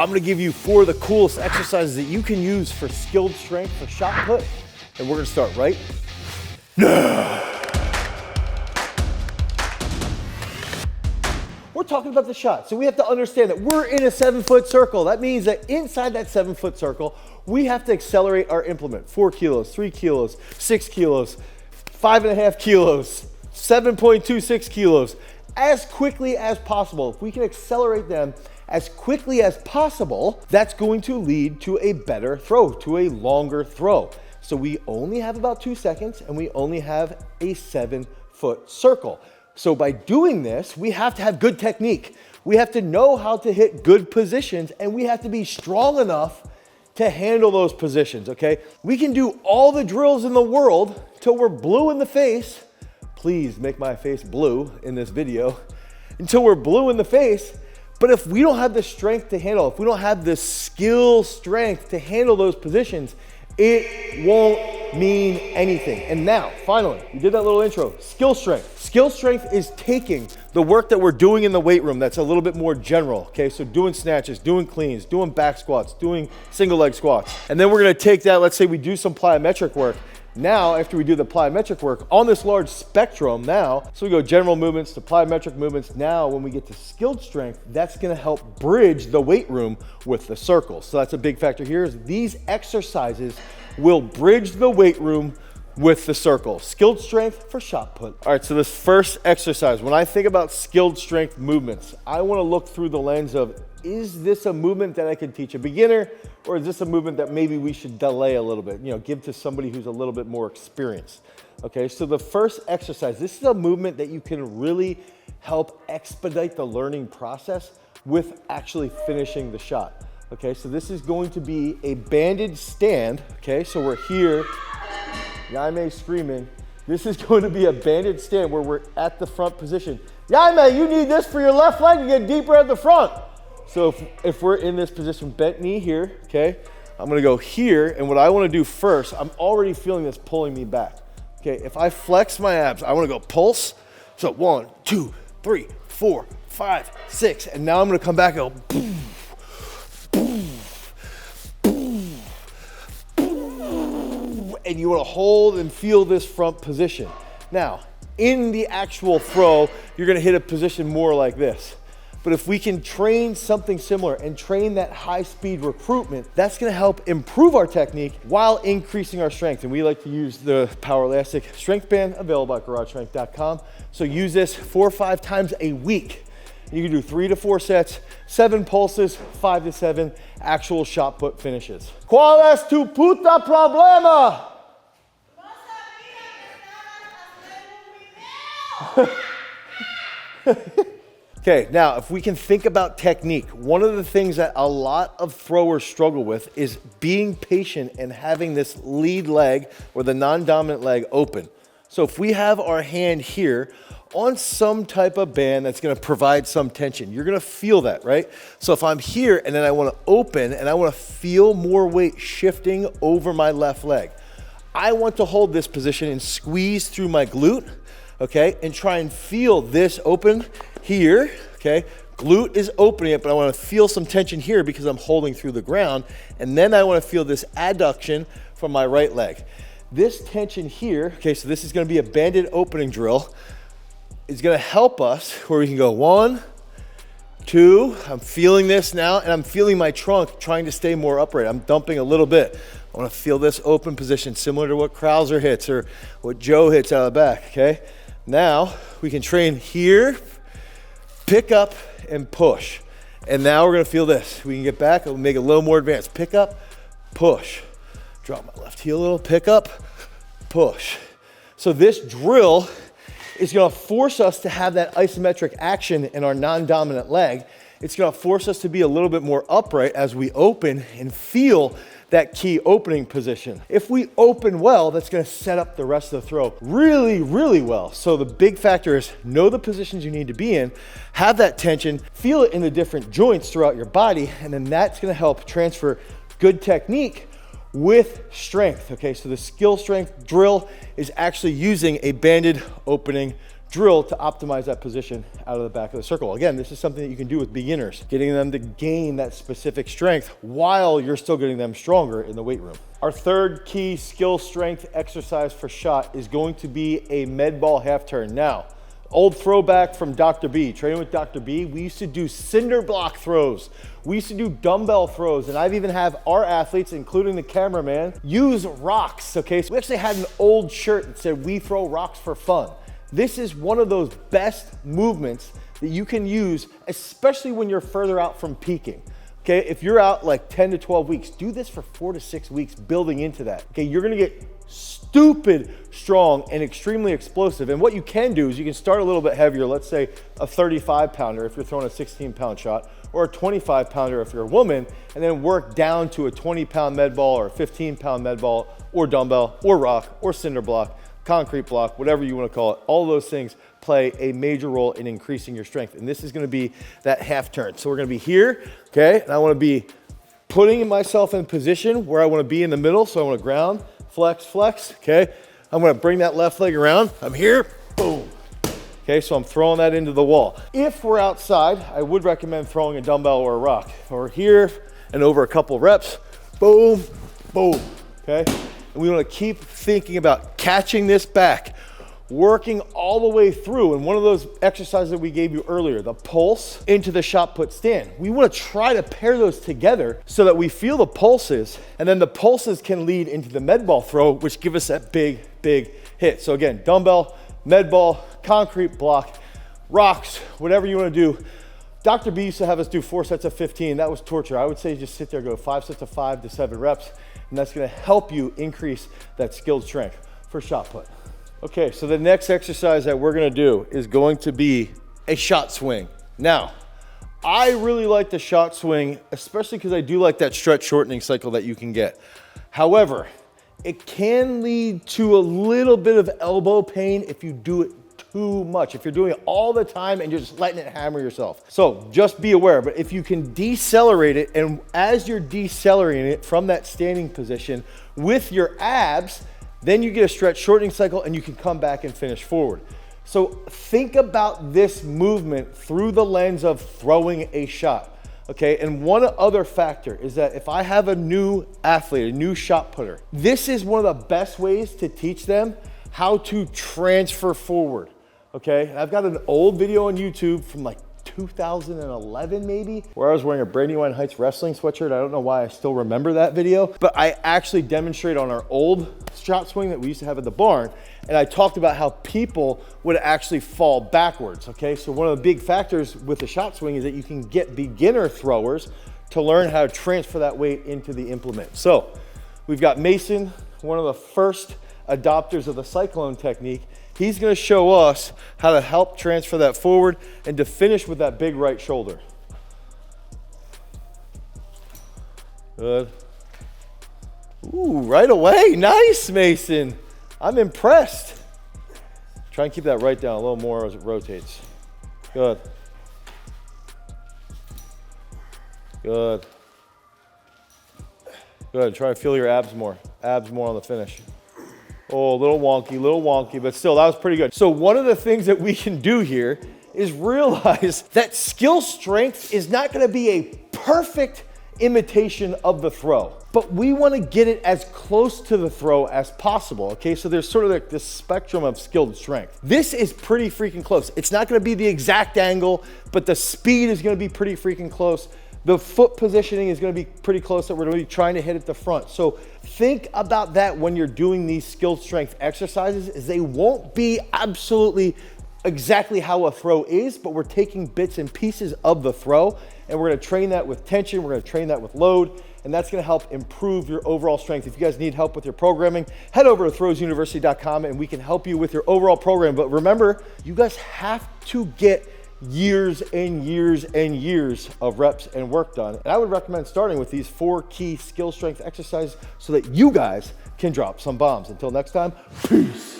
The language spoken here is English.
I'm gonna give you 4 of the coolest exercises that you can use for skilled strength for shot put, and we're gonna start right now. We're talking about the shot, so we have to understand that we're in a 7-foot circle. That means that inside that 7-foot circle, we have to accelerate our implement. 4 kilos, 3 kilos, 6 kilos, 5.5 kilos, 7.26 kilos, as quickly as possible. If we can accelerate them as quickly as possible, that's going to lead to a better throw, to a longer throw. So we only have about 2 seconds and we only have a 7-foot circle. So by doing this, we have to have good technique. We have to know how to hit good positions, and we have to be strong enough to handle those positions, okay? We can do all the drills in the world till we're blue in the face. Please make my face blue in this video. Until we're blue in the face. But if we don't have the strength to handle, if we don't have the skill strength to handle those positions, it won't mean anything. And now, finally, we did that little intro, skill strength. Skill strength is taking the work that we're doing in the weight room that's a little bit more general, okay? So doing snatches, doing cleans, doing back squats, doing single leg squats. And then we're gonna take that, let's say we do some plyometric work. Now, after we do the plyometric work on this large spectrum now, so we go general movements to plyometric movements. Now, when we get to skilled strength, that's gonna help bridge the weight room with the circles. So that's a big factor here is these exercises will bridge the weight room with the circle. Skilled strength for shot put. All right, so this first exercise, when I think about skilled strength movements, I wanna look through the lens of, is this a movement that I can teach a beginner, or is this a movement that maybe we should delay a little bit, give to somebody who's a little bit more experienced? Okay, so the first exercise, this is a movement that you can really help expedite the learning process with actually finishing the shot. Okay, so this is going to be a banded stand. Okay, so we're here, Jaime screaming. This is going to be a banded stand where we're at the front position. Jaime, you need this for your left leg to get deeper at the front. So if we're in this position, bent knee here, okay? I'm gonna go here, and what I wanna do first, I'm already feeling this pulling me back. Okay, if I flex my abs, I wanna go pulse. So 1, 2, 3, 4, 5, 6, and now I'm gonna come back and go boom, boom, boom, boom, and you wanna hold and feel this front position. Now, in the actual throw, you're gonna hit a position more like this. But if we can train something similar and train that high speed recruitment, that's gonna help improve our technique while increasing our strength. And we like to use the Powerlastic Strength Band available at garagestrength.com. So use this 4 or 5 times a week. You can do 3 to 4 sets, 7 pulses, 5 to 7 actual shot put finishes. ¿Cuál es tu puta problema? Okay, now if we can think about technique, one of the things that a lot of throwers struggle with is being patient and having this lead leg or the non-dominant leg open. So if we have our hand here on some type of band that's gonna provide some tension, you're gonna feel that, right? So if I'm here and then I wanna open and I wanna feel more weight shifting over my left leg, I want to hold this position and squeeze through my glute, okay? And try and feel this open here, okay? Glute is opening it, but I wanna feel some tension here because I'm holding through the ground. And then I wanna feel this adduction from my right leg. This tension here, okay, so this is gonna be a banded opening drill, is gonna help us where we can go 1, 2, I'm feeling this now, and I'm feeling my trunk trying to stay more upright. I'm dumping a little bit. I wanna feel this open position similar to what Krauser hits or what Joe hits out of the back, okay? Now we can train here, pick up and push. And now we're gonna feel this. We can get back and make it a little more advanced. Pick up, push. Drop my left heel a little, pick up, push. So this drill is gonna force us to have that isometric action in our non-dominant leg. It's gonna force us to be a little bit more upright as we open and feel that key opening position. If we open well, that's gonna set up the rest of the throw really, really well. So the big factor is know the positions you need to be in, have that tension, feel it in the different joints throughout your body, and then that's gonna help transfer good technique with strength, okay? So the skill strength drill is actually using a banded opening drill to optimize that position out of the back of the circle. Again, this is something that you can do with beginners, getting them to gain that specific strength while you're still getting them stronger in the weight room. Our third key skill strength exercise for shot is going to be a med ball half turn. Now, old throwback from Dr. B, training with Dr. B, we used to do cinder block throws. We used to do dumbbell throws, and I've even have our athletes, including the cameraman, use rocks, okay? So we actually had an old shirt that said, "We throw rocks for fun." This is one of those best movements that you can use, especially when you're further out from peaking. Okay, if you're out like 10 to 12 weeks, do this for 4 to 6 weeks building into that. Okay, you're gonna get stupid strong and extremely explosive. And what you can do is you can start a little bit heavier, let's say a 35 pounder if you're throwing a 16-pound shot, or a 25 pounder if you're a woman, and then work down to a 20-pound med ball or a 15-pound med ball or dumbbell or rock or cinder block, concrete block, whatever you want to call it. All those things play a major role in increasing your strength. And this is going to be that half turn. So we're going to be here, okay? And I want to be putting myself in position where I want to be in the middle. So I want to ground, flex, flex, okay? I'm going to bring that left leg around. I'm here, boom. Okay, so I'm throwing that into the wall. If we're outside, I would recommend throwing a dumbbell or a rock. We're here and over a couple reps, boom, boom, okay? And we want to keep thinking about catching this back, working all the way through. And one of those exercises that we gave you earlier, the pulse into the shot put stand, we want to try to pair those together so that we feel the pulses, and then the pulses can lead into the med ball throw, which give us that big, big hit. So again, dumbbell, med ball, concrete block, rocks, whatever you want to do. Dr. B used to have us do 4 sets of 15. That was torture. I would say just sit there, go 5 sets of 5 to 7 reps, and that's going to help you increase that skilled strength for shot put. Okay, so the next exercise that we're going to do is going to be a shot swing. Now, I really like the shot swing, especially because I do like that stretch shortening cycle that you can get. However, it can lead to a little bit of elbow pain if you do it too much, if you're doing it all the time and you're just letting it hammer yourself. So just be aware, but if you can decelerate it, and as you're decelerating it from that standing position with your abs, then you get a stretch shortening cycle and you can come back and finish forward. So think about this movement through the lens of throwing a shot, okay? And one other factor is that if I have a new athlete, a new shot putter, this is one of the best ways to teach them how to transfer forward, okay? I've got an old video on YouTube from like 2011 maybe, where I was wearing a Brandywine Heights wrestling sweatshirt. I don't know why I still remember that video, but I actually demonstrated on our old shot swing that we used to have at the barn, and I talked about how people would actually fall backwards, okay? So one of the big factors with the shot swing is that you can get beginner throwers to learn how to transfer that weight into the implement. So we've got Mason, one of the first adopters of the cyclone technique. He's going to show us how to help transfer that forward and to finish with that big right shoulder. Good. Ooh, right away. Nice, Mason. I'm impressed. Try and keep that right down a little more as it rotates. Good. Good. Good. Try and feel your abs more. Abs more on the finish. Oh, a little wonky, but still, that was pretty good. So one of the things that we can do here is realize that skill strength is not going to be a perfect imitation of the throw, but we want to get it as close to the throw as possible, okay? So there's sort of like this spectrum of skilled strength. This is pretty freaking close. It's not going to be the exact angle, but the speed is going to be pretty freaking close. The foot positioning is going to be pretty close that we're going to be trying to hit at the front. So think about that when you're doing these skilled strength exercises, is they won't be absolutely exactly how a throw is, but we're taking bits and pieces of the throw, and we're going to train that with tension, we're going to train that with load, and that's going to help improve your overall strength. If you guys need help with your programming, head over to throwsuniversity.com and we can help you with your overall program. But remember, you guys have to get years and years and years of reps and work done. And I would recommend starting with these 4 key skill strength exercises so that you guys can drop some bombs. Until next time, peace.